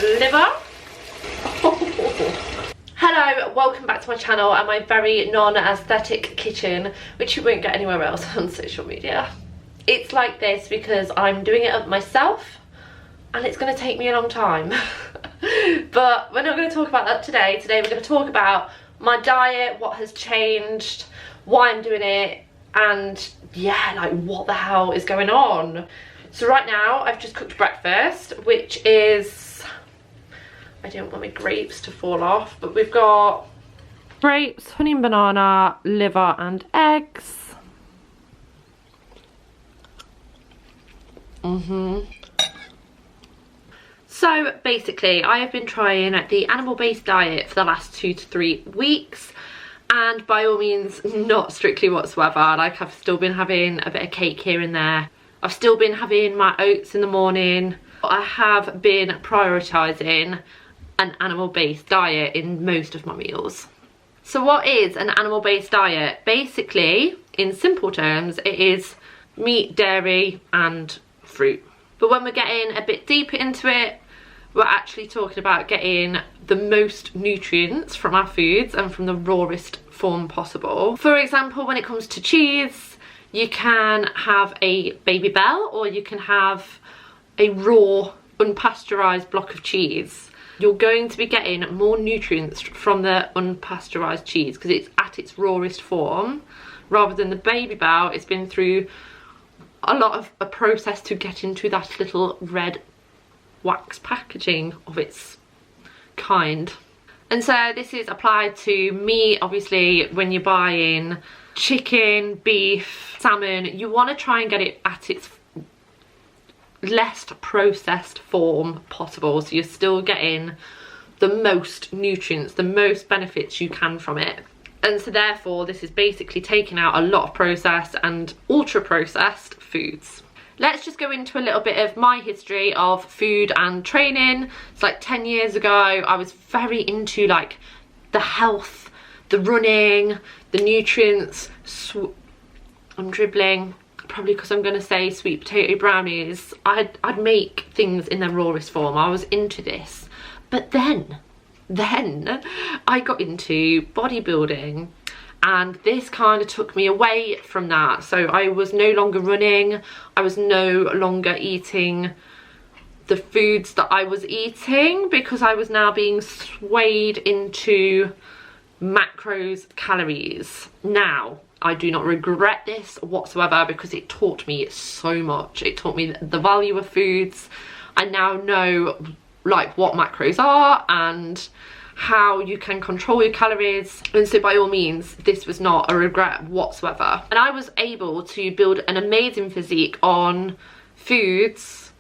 liver. Hello, welcome back to my channel and my very non-aesthetic kitchen, which you won't get anywhere else on social media. It's like this because I'm doing it up myself and it's going to take me a long time. But we're not going to talk about that today. Today we're going to talk about my diet, what has changed, why I'm doing it, and yeah, like what the hell is going on. So right now I've just cooked breakfast, which is, I don't want my grapes to fall off, but we've got grapes, honey and banana, liver and eggs. So basically I have been trying the animal-based diet for the last 2 to 3 weeks, and by all means not strictly whatsoever. Like, I've still been having a bit of cake here and there. I've still been having my oats in the morning. I have been prioritising an animal-based diet in most of my meals. So what is an animal-based diet? Basically, in simple terms, it is meat, dairy and fruit. But when we're getting a bit deeper into it, we're actually talking about getting the most nutrients from our foods and from the rawest form possible. For example, when it comes to cheese, you can have a Baby Bell or you can have a raw, unpasteurised block of cheese. You're going to be getting more nutrients from the unpasteurised cheese because it's at its rawest form, rather than the Baby Bell. It's been through a lot of a process to get into that little red wax packaging of its kind. And so this is applied to meat. Obviously, when you're buying chicken, beef, salmon, you want to try and get it at its less processed form possible, so you're still getting the most nutrients, the most benefits you can from it. And so therefore this is basically taking out a lot of processed and ultra processed foods. Let's just go into a little bit of my history of food and training. It's like 10 years ago I was very into like the health, the running, the nutrients. I'm dribbling, probably because I'm going to say sweet potato brownies. I'd make things in their rawest form. I was into this. But then I got into bodybuilding, and this kind of took me away from that. So I was no longer running, I was no longer eating the foods that I was eating, because I was now being swayed into macros, calories. Now, I do not regret this whatsoever because it taught me so much. It taught me the value of foods. I now know like what macros are and how you can control your calories, and so by all means this was not a regret whatsoever. And I was able to build an amazing physique on foods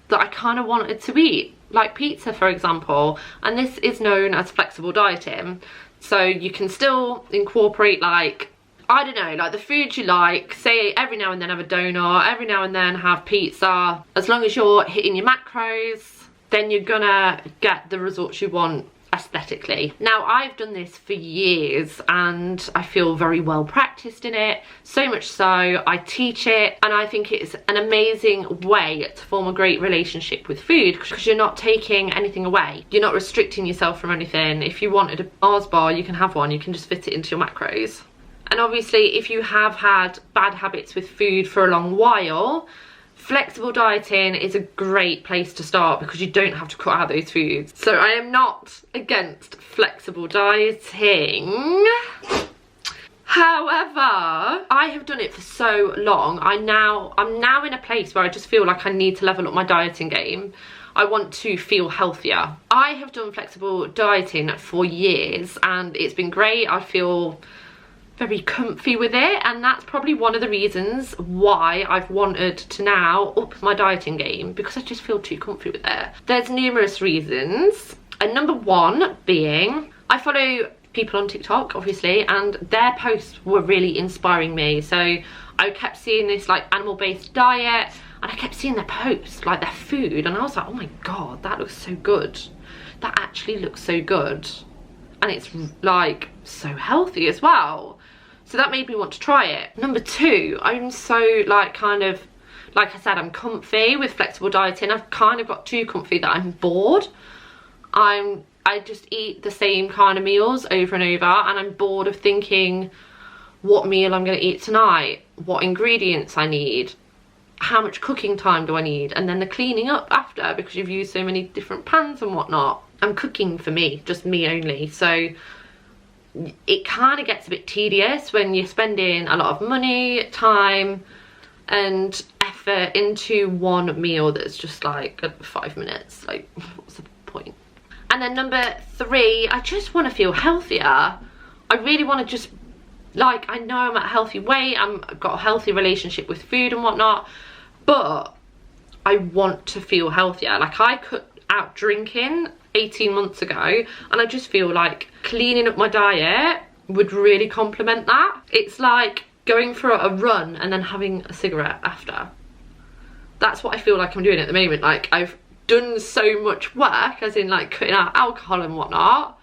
that I kind of wanted to eat, like pizza for example, and this is known as flexible dieting. So you can still incorporate, like, I don't know, like the food you like. Say every now and then have a donut, every now and then have pizza. As long as you're hitting your macros, then you're gonna get the results you want aesthetically. Now, I've done this for years and I feel very well practiced in it, so much so I teach it, and I think it's an amazing way to form a great relationship with food because you're not taking anything away, you're not restricting yourself from anything. If you wanted a Mars bar, you can have one, you can just fit it into your macros. And obviously if you have had bad habits with food for a long while, flexible dieting is a great place to start because you don't have to cut out those foods. So I am not against flexible dieting. However, I have done it for so long. I'm now in a place where I just feel like I need to level up my dieting game. I want to feel healthier. I have done flexible dieting for years and it's been great. I feel very comfy with it, and that's probably one of the reasons why I've wanted to now up my dieting game, because I just feel too comfy with it. There's numerous reasons, and number one being I follow people on TikTok obviously, and their posts were really inspiring me. So I kept seeing this like animal-based diet and I kept seeing their posts, like their food, and I was like, oh my god, that looks so good, that actually looks so good, and it's like so healthy as well. So that made me want to try it. Number two, I'm so like kind of, like I said, I'm comfy with flexible dieting. I've kind of got too comfy that I'm bored. I just eat the same kind of meals over and over, and I'm bored of thinking what meal I'm going to eat tonight, what ingredients I need, how much cooking time do I need, and then the cleaning up after because you've used so many different pans and whatnot. I'm cooking for me, just me only, so it kind of gets a bit tedious when you're spending a lot of money, time and effort into one meal that's just like 5 minutes. Like, what's the point? And then number 3, I just want to feel healthier. I really want to just, like, I know I'm at a healthy weight, I've got a healthy relationship with food and whatnot, but I want to feel healthier. Like, I cut out drinking 18 months ago, and I just feel like cleaning up my diet would really complement that. It's like going for a run and then having a cigarette after. That's what I feel like I'm doing at the moment. Like, I've done so much work, as in like cutting out alcohol and whatnot,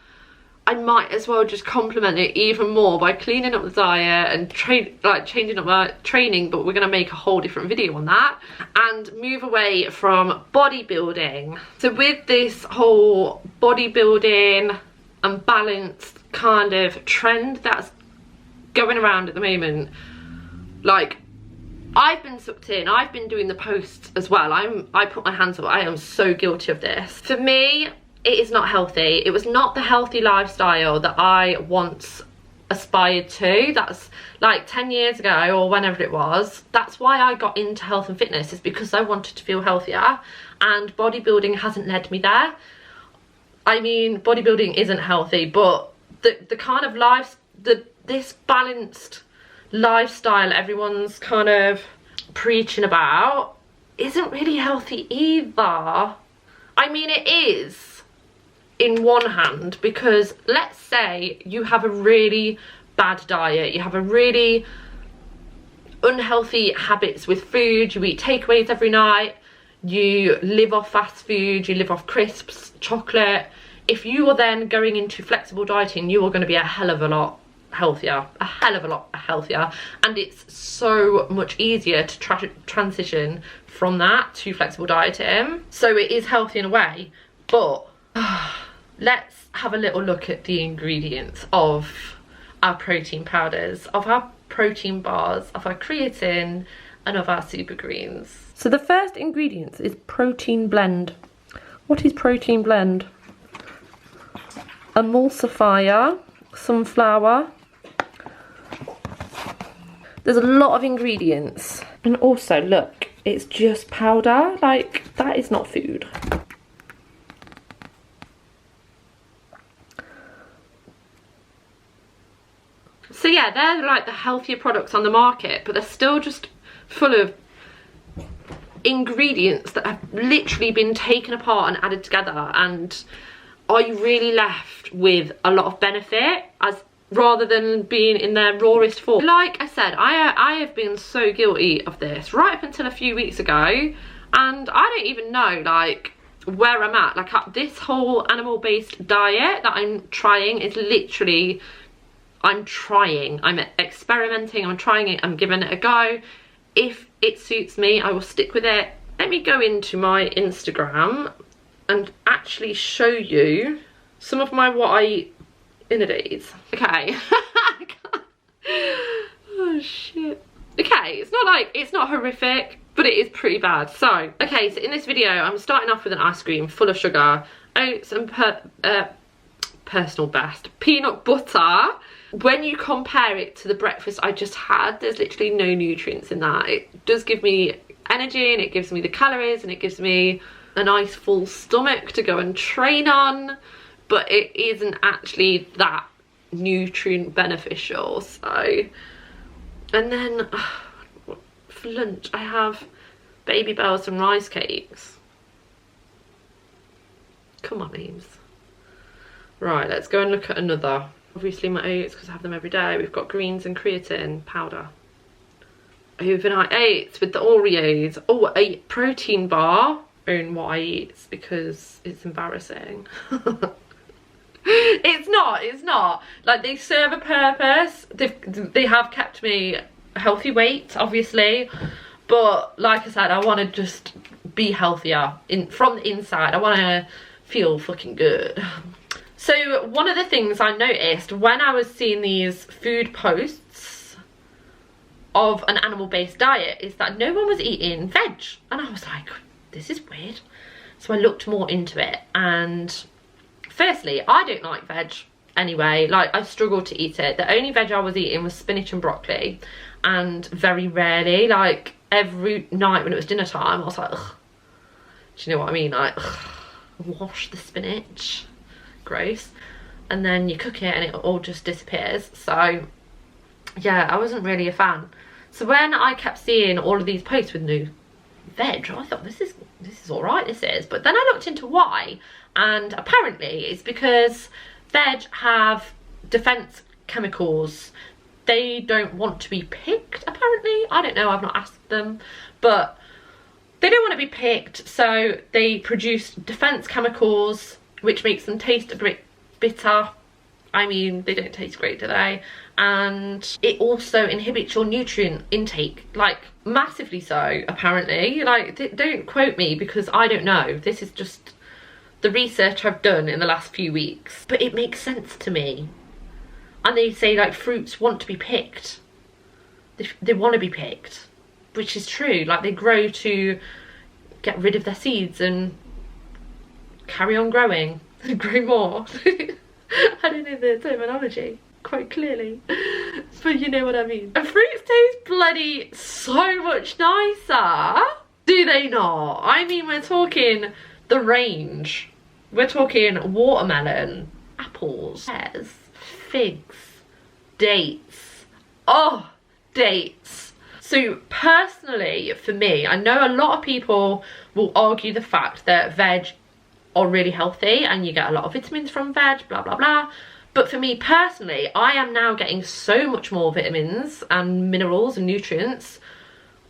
I might as well just complement it even more by cleaning up the diet and changing up my training, but we're going to make a whole different video on that, and move away from bodybuilding. So with this whole bodybuilding and balanced kind of trend that's going around at the moment, like, I've been sucked in. I've been doing the posts as well. I put my hands up. I am so guilty of this. For me, it is not healthy. It was not the healthy lifestyle that I once aspired to. That's like 10 years ago or whenever it was. That's why I got into health and fitness, is because I wanted to feel healthier, and bodybuilding hasn't led me there. I mean, bodybuilding isn't healthy, but the kind of this balanced lifestyle everyone's kind of preaching about isn't really healthy either. I mean, it is in one hand, because let's say you have a really bad diet, you have a really unhealthy habits with food, you eat takeaways every night, you live off fast food, you live off crisps, chocolate. If you are then going into flexible dieting, you are going to be a hell of a lot healthier, a hell of a lot healthier, and it's so much easier to transition from that to flexible dieting. So it is healthy in a way, but let's have a little look at the ingredients of our protein powders, of our protein bars, of our creatine, and of our super greens. So the first ingredient is protein blend. What is protein blend? Emulsifier, sunflower. There's a lot of ingredients, and also look, it's just powder. Like, that is not food. So yeah, they're like the healthier products on the market, but they're still just full of ingredients that have literally been taken apart and added together. And are you really left with a lot of benefit rather than being in their rawest form? Like I said, I have been so guilty of this right up until a few weeks ago, and I don't even know like where I'm at. Like, this whole animal-based diet that I'm trying is literally, I'm experimenting, I'm trying it, I'm giving it a go. If it suits me, I will stick with it. Let me go into my Instagram and actually show you some of what I eat in a days. Okay. Oh shit. Okay, it's not horrific, but it is pretty bad. So, okay, so in this video, I'm starting off with an ice cream full of sugar, oats and personal best, peanut butter. When you compare it to the breakfast I just had, there's literally no nutrients in that. It does give me energy, and it gives me the calories, and it gives me a nice full stomach to go and train on, but it isn't actually that nutrient beneficial. So, and then for lunch I have Baby Bells and rice cakes. Come on, Eames. Right, let's go and look at another. Obviously my oats, because I have them every day. We've got greens and creatine powder. Overnight oats with the Oreos. Oh, a protein bar. Own what I eat because it's embarrassing. It's not. Like, they serve a purpose. They have kept me a healthy weight, obviously. But like I said, I want to just be healthier from the inside. I want to feel fucking good. So one of the things I noticed when I was seeing these food posts of an animal-based diet is that no one was eating veg. And I was like, this is weird. So I looked more into it, and firstly, I don't like veg anyway. Like, I struggle to eat it. The only veg I was eating was spinach and broccoli, and very rarely, like every night when it was dinner time, I was like, ugh. Do you know what I mean? Like, ugh, wash the spinach, gross. And then you cook it and it all just disappears. So yeah, I wasn't really a fan. So when I kept seeing all of these posts with new veg, I thought, this is all right, this is. But then I looked into why, and apparently it's because veg have defense chemicals. They don't want to be picked, apparently. I don't know, I've not asked them, but they don't want to be picked, so they produce defense chemicals, which makes them taste a bit bitter. I mean, they don't taste great, do they? And it also inhibits your nutrient intake, like massively so, apparently. Like, don't quote me because I don't know. This is just the research I've done in the last few weeks. But it makes sense to me. And they say, like, fruits want to be picked. They want to be picked, which is true. Like, they grow to get rid of their seeds and carry on growing and grow more. I don't know the terminology quite clearly, but you know what I mean. And fruits taste bloody so much nicer, do they not? I mean, we're talking the range. We're talking watermelon, apples, pears, figs, dates. Oh, dates. So personally, for me, I know a lot of people will argue the fact that veg are really healthy and you get a lot of vitamins from veg, blah blah blah. But for me personally, I am now getting so much more vitamins and minerals and nutrients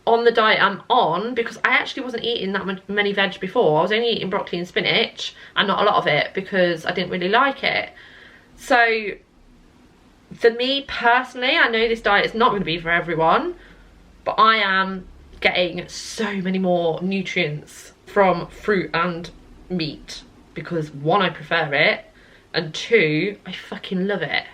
on the diet I'm on, because I actually wasn't eating that many veg before. I was only eating broccoli and spinach, and not a lot of it because I didn't really like it. So for me personally, I know this diet is not going to be for everyone, but I am getting so many more nutrients from fruit and meat because, one, I prefer it, and two, I fucking love it.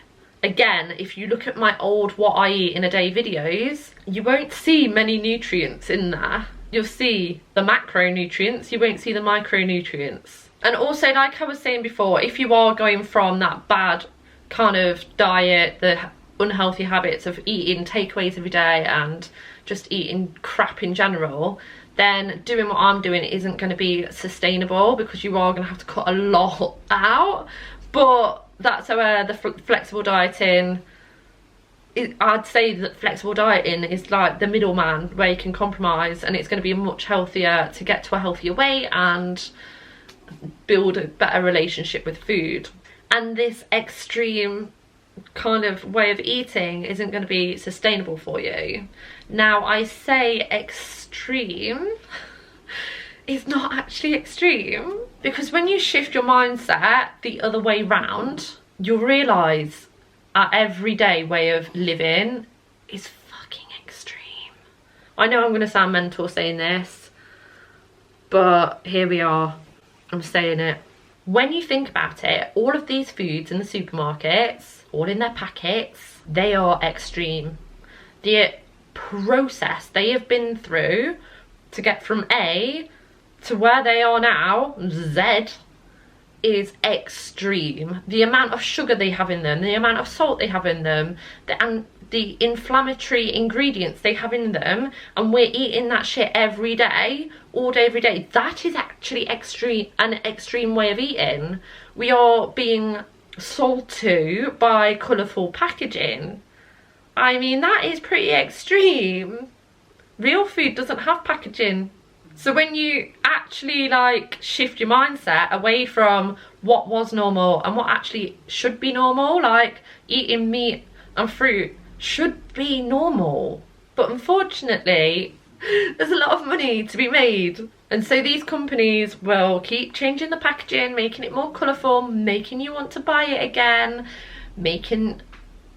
Again, if you look at my old what I eat in a day videos, you won't see many nutrients in there. You'll see the macronutrients, you won't see the micronutrients. And also, like I was saying before, if you are going from that bad kind of diet, the unhealthy habits of eating takeaways every day and just eating crap in general, then doing what I'm doing isn't going to be sustainable, because you are going to have to cut a lot out. But that's where the flexible dieting, I'd say that flexible dieting is like the middleman where you can compromise, and it's going to be much healthier to get to a healthier weight and build a better relationship with food. And this extreme kind of way of eating isn't going to be sustainable for you. Now, I say extreme, it's not actually extreme, because when you shift your mindset the other way round, you'll realise our everyday way of living is fucking extreme. I know I'm going to sound mental saying this, but here we are, I'm saying it. When you think about it, all of these foods in the supermarkets, all in their packets, they are extreme. The process they have been through to get from A to where they are now, Z, is extreme. The amount of sugar they have in them, the amount of salt they have in them, and the inflammatory ingredients they have in them, and we're eating that shit every day, all day, every day. That is actually an extreme way of eating. We are being sold to by colourful packaging. I mean, that is pretty extreme. Real food doesn't have packaging. So when you actually like shift your mindset away from what was normal and what actually should be normal, like eating meat and fruit should be normal. But unfortunately, there's a lot of money to be made. And so these companies will keep changing the packaging, making it more colourful, making you want to buy it again, making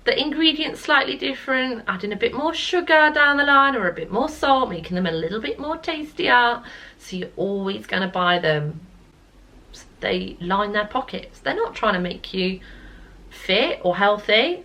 the ingredients slightly different, adding a bit more sugar down the line or a bit more salt, making them a little bit more tastier. So you're always going to buy them. they line their pockets. They're not trying to make you fit or healthy.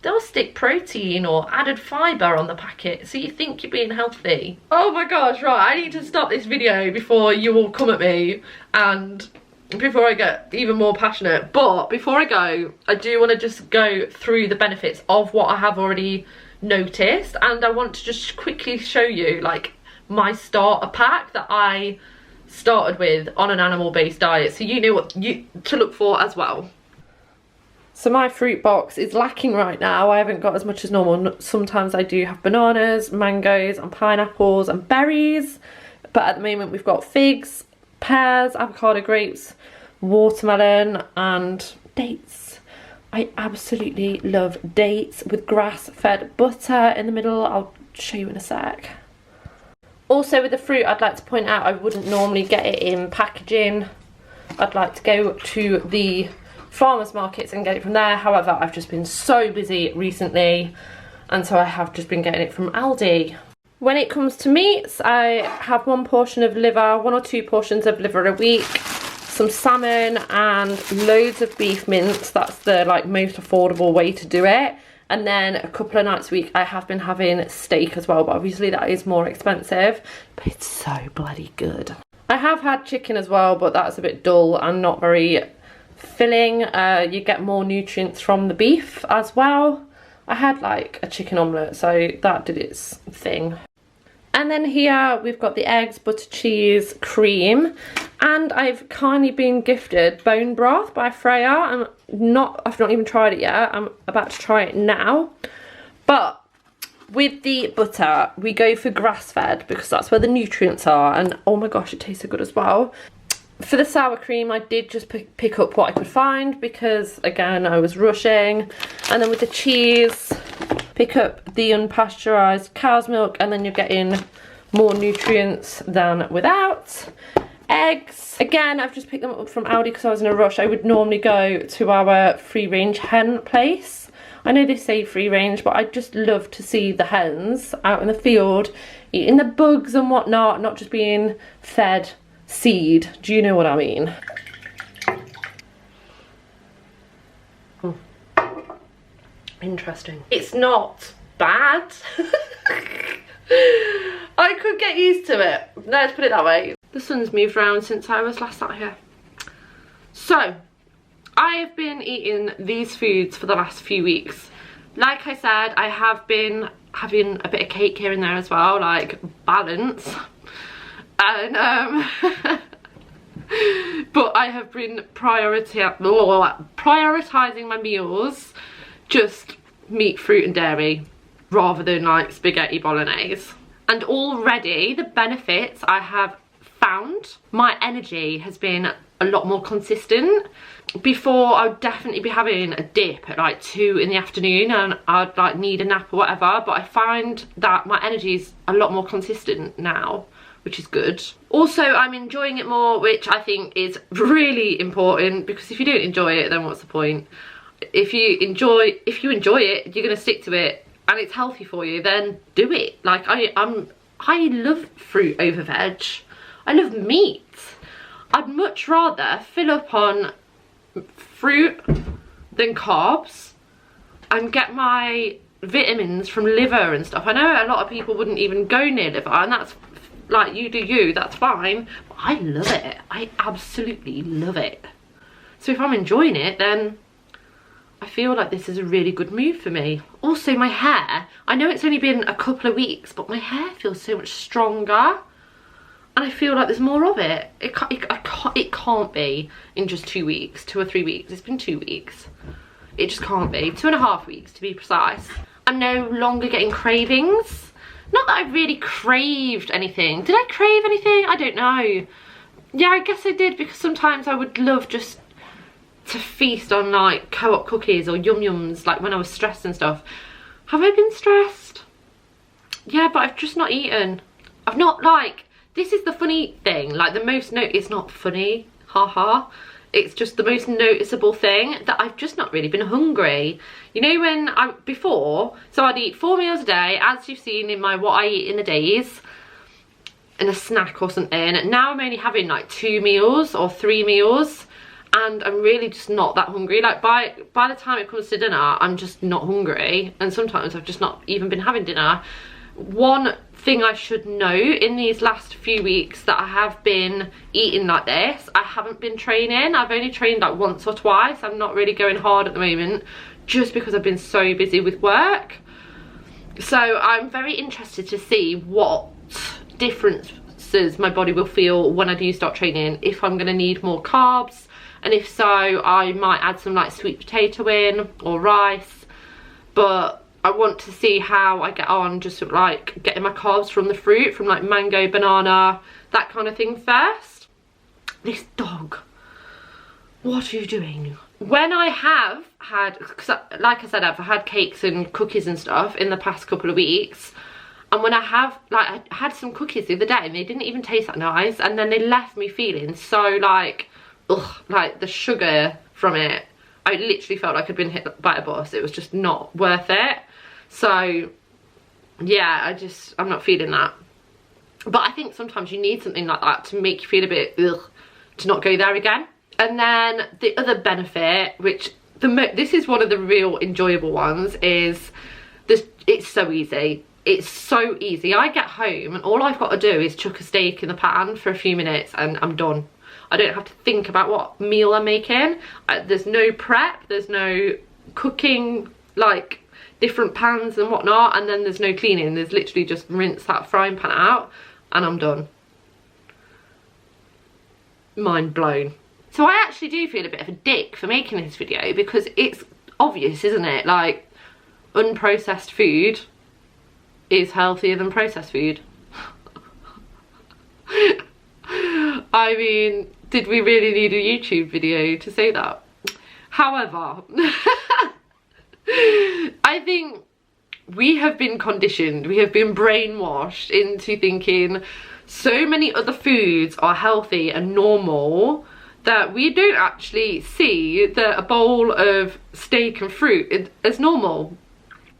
They'll stick protein or added fibre on the packet so you think you're being healthy. Oh my gosh, right, I need to stop this video before you all come at me and before I get even more passionate. But before I go, I do want to just go through the benefits of what I have already noticed, and I want to just quickly show you like my starter pack that I started with on an animal-based diet, so you know what to look for as well. So my fruit box is lacking right now. I haven't got as much as normal. Sometimes I do have bananas, mangoes and pineapples and berries, but at the moment we've got figs, pears, avocado, grapes, watermelon and dates. I absolutely love dates with grass-fed butter in the middle. I'll show you in a sec. Also with the fruit, I'd like to point out I wouldn't normally get it in packaging. I'd like to go to the farmers markets and get it from there. However, I've just been so busy recently, and so I have just been getting it from Aldi. When it comes to meats, I have 1 portion of liver, 1 or 2 portions of liver a week, some salmon and loads of beef mince. That's the like most affordable way to do it. And then a couple of nights a week I have been having steak as well, but obviously that is more expensive, but it's so bloody good. I have had chicken as well, but that's a bit dull and not very filling. You get more nutrients from the beef as well. I had like a chicken omelette, so that did its thing. And then here we've got the eggs, butter, cheese, cream, and I've kindly been gifted bone broth by Freya. I've not even tried it yet. I'm about to try it now. But with the butter, we go for grass-fed because that's where the nutrients are, and oh my gosh, it tastes so good as well. For the sour cream, I did just pick up what I could find because, again, I was rushing. And then with the cheese, pick up the unpasteurised cow's milk, and then you're getting more nutrients than without. Eggs, again, I've just picked them up from Aldi because I was in a rush. I would normally go to our free-range hen place. I know they say free-range, but I just love to see the hens out in the field, eating the bugs and whatnot, not just being fed seed. Do you know what I mean? Interesting. It's not bad. I could get used to it. Let's put it that way. The sun's moved around since I was last out here. So, I have been eating these foods for the last few weeks. Like I said, I have been having a bit of cake here and there as well, like balance. And but I have been prioritizing my meals just meat, fruit and dairy rather than like spaghetti bolognese. And already the benefits I have found, my energy has been a lot more consistent. Before I would definitely be having a dip at like 2 in the afternoon and I'd like need a nap or whatever, but I find that my energy is a lot more consistent now, which is good. Also, I'm enjoying it more, which I think is really important, because if you don't enjoy it, then what's the point? If you enjoy it, you're gonna stick to it and it's healthy for you, then do it. Like I love fruit over veg. I love meat. I'd much rather fill up on fruit than carbs and get my vitamins from liver and stuff. I know a lot of people wouldn't even go near liver, and that's like, you do you, that's fine, but I love it. I absolutely love it. So if I'm enjoying it, then I feel like this is a really good move for me. Also, my hair, I know it's only been a couple of weeks, but my hair feels so much stronger and I feel like there's more of it. It can't be in just 2 weeks, 2 or 3 weeks. It's been 2 weeks. It just can't be. 2.5 weeks to be precise. I'm no longer getting cravings. Not that I've really craved anything. Did I crave anything? I don't know. Yeah, I guess I did, because sometimes I would love just to feast on like Co-op cookies or Yum Yums, like when I was stressed and stuff. Have I been stressed? Yeah, but I've just not eaten. I've not, like, this is the funny thing, like the most it's not funny, haha. It's just the most noticeable thing that I've just not really been hungry. You know, when before, so I'd eat 4 meals a day, as you've seen in my what I eat in the days. and a snack or something. Now I'm only having like 2 meals or 3 meals, and I'm really just not that hungry. Like by the time it comes to dinner, I'm just not hungry, and sometimes I've just not even been having dinner. One thing I should note, in these last few weeks that I have been eating like this, I haven't been training. I've only trained like once or twice. I'm not really going hard at the moment, just because I've been so busy with work. So I'm very interested to see what differences my body will feel when I do start training, if I'm going to need more carbs, and if so, I might add some like sweet potato in or rice. But I want to see how I get on just like getting my carbs from the fruit, from like mango, banana, that kind of thing first. This dog, what are you doing? When I have had, cause like I said, I've had cakes and cookies and stuff in the past couple of weeks, and when I have, like, I had some cookies the other day and they didn't even taste that nice, and then they left me feeling so like, ugh, like the sugar from it, I literally felt like I'd been hit by a bus. It was just not worth it. So yeah, I'm not feeling that. But I think sometimes you need something like that to make you feel a bit ugh, to not go there again. And then the other benefit, which this is one of the real enjoyable ones, is this. It's so easy. It's so easy. I get home and all I've got to do is chuck a steak in the pan for a few minutes and I'm done. I don't have to think about what meal I'm making. There's no prep, there's no cooking, like different pans and whatnot, and then there's no cleaning. There's literally just rinse that frying pan out and I'm done. Mind blown. So I actually do feel a bit of a dick for making this video, because it's obvious, isn't it? Like, unprocessed food is healthier than processed food. I mean, did we really need a YouTube video to say that? However, I think we have been conditioned, we have been brainwashed into thinking so many other foods are healthy and normal that we don't actually see that a bowl of steak and fruit is normal.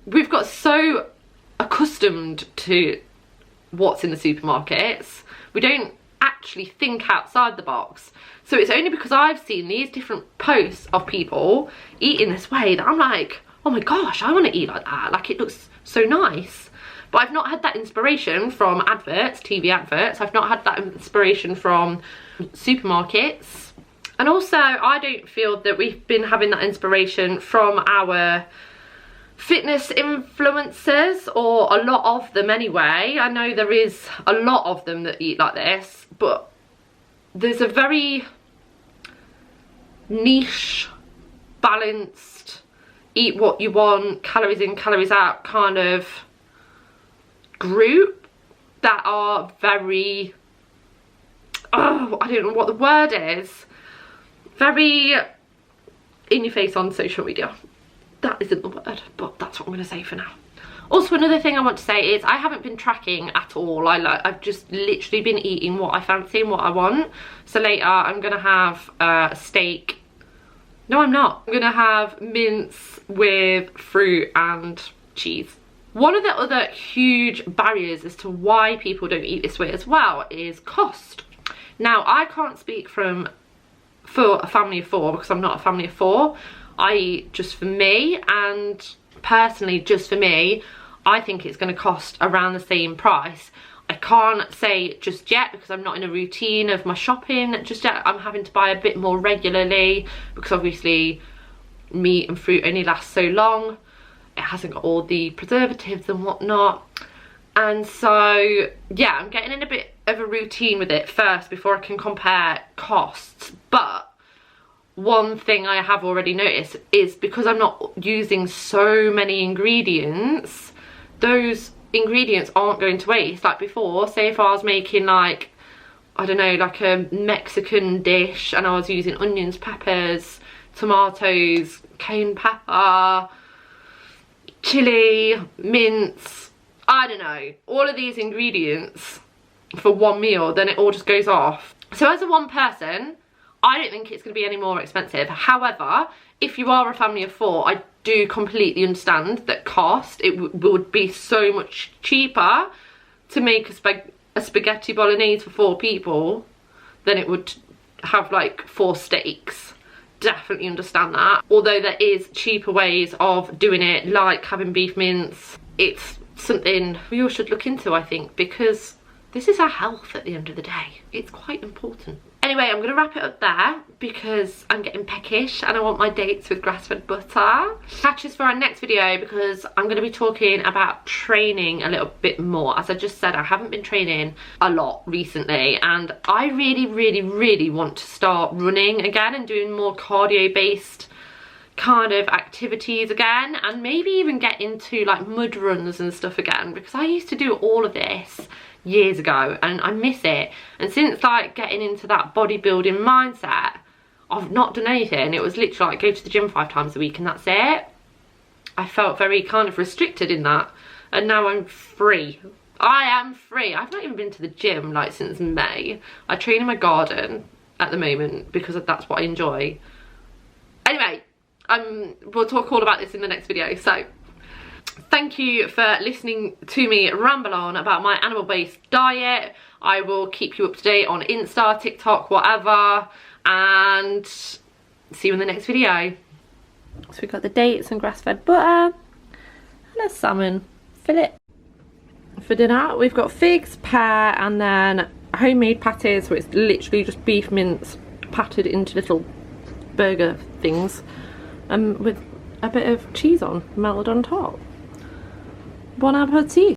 We've got so accustomed to what's in the supermarkets, we don't actually think outside the box. So it's only because I've seen these different posts of people eating this way that I'm like, oh my gosh, I want to eat like that. Like, it looks so nice. But I've not had that inspiration from adverts, TV adverts. I've not had that inspiration from supermarkets. And also, I don't feel that we've been having that inspiration from our fitness influencers, or a lot of them anyway. I know there is a lot of them that eat like this, but there's a very niche, balanced, eat what you want, calories in, calories out kind of group that are very, oh, I don't know what the word is, very in your face on social media. That isn't the word, but that's what I'm going to say for now. Also, another thing I want to say is I haven't been tracking at all. I've just literally been eating what I fancy and what I want. So later I'm going to have a steak. No, I'm not. I'm going to have mince with fruit and cheese. One of the other huge barriers as to why people don't eat this way as well is cost. Now, I can't speak for a family of 4, because I'm not a family of 4. I eat just for me, and personally, just for me, I think it's going to cost around the same price. I can't say just yet because I'm not in a routine of my shopping just yet. I'm having to buy a bit more regularly because obviously meat and fruit only last so long. It hasn't got all the preservatives and whatnot. And so, yeah, I'm getting in a bit of a routine with it first before I can compare costs. But one thing I have already noticed is because I'm not using so many ingredients, those ingredients aren't going to waste. Like before, say if I was making like, I don't know, like a Mexican dish and I was using onions, peppers, tomatoes, cayenne pepper, chili, mince, I don't know, all of these ingredients for one meal, then it all just goes off. So as a one person, I don't think it's going to be any more expensive. However, if you are a family of 4, I do completely understand that cost. It would be so much cheaper to make a a spaghetti bolognese for 4 people than it would have like 4 steaks. Definitely understand that. Although there is cheaper ways of doing it, like having beef mince. It's something we all should look into, I think, because this is our health at the end of the day. It's quite important. Anyway, I'm gonna wrap it up there because I'm getting peckish and I want my dates with grass-fed butter. Catch us for our next video because I'm gonna be talking about training a little bit more. As I just said, I haven't been training a lot recently and I really want to start running again and doing more cardio-based kind of activities again, and maybe even get into like mud runs and stuff again, because I used to do all of this years ago and I miss it. And since like getting into that bodybuilding mindset, I've not done anything. It was literally like go to the gym 5 times a week and that's it. I felt very kind of restricted in that, and now I'm free. I am free. I've not even been to the gym like since May. I train in my garden at the moment because that's what I enjoy. Anyway, we'll talk all about this in the next video. So thank you for listening to me ramble on about my animal-based diet. I will keep you up to date on Insta, TikTok, whatever, and see you in the next video. So we've got the dates and grass-fed butter and a salmon fillet. For dinner we've got figs, pear, and then homemade patties, so it's literally just beef mince patted into little burger things, with a bit of cheese on, melted on top. Bon appetit.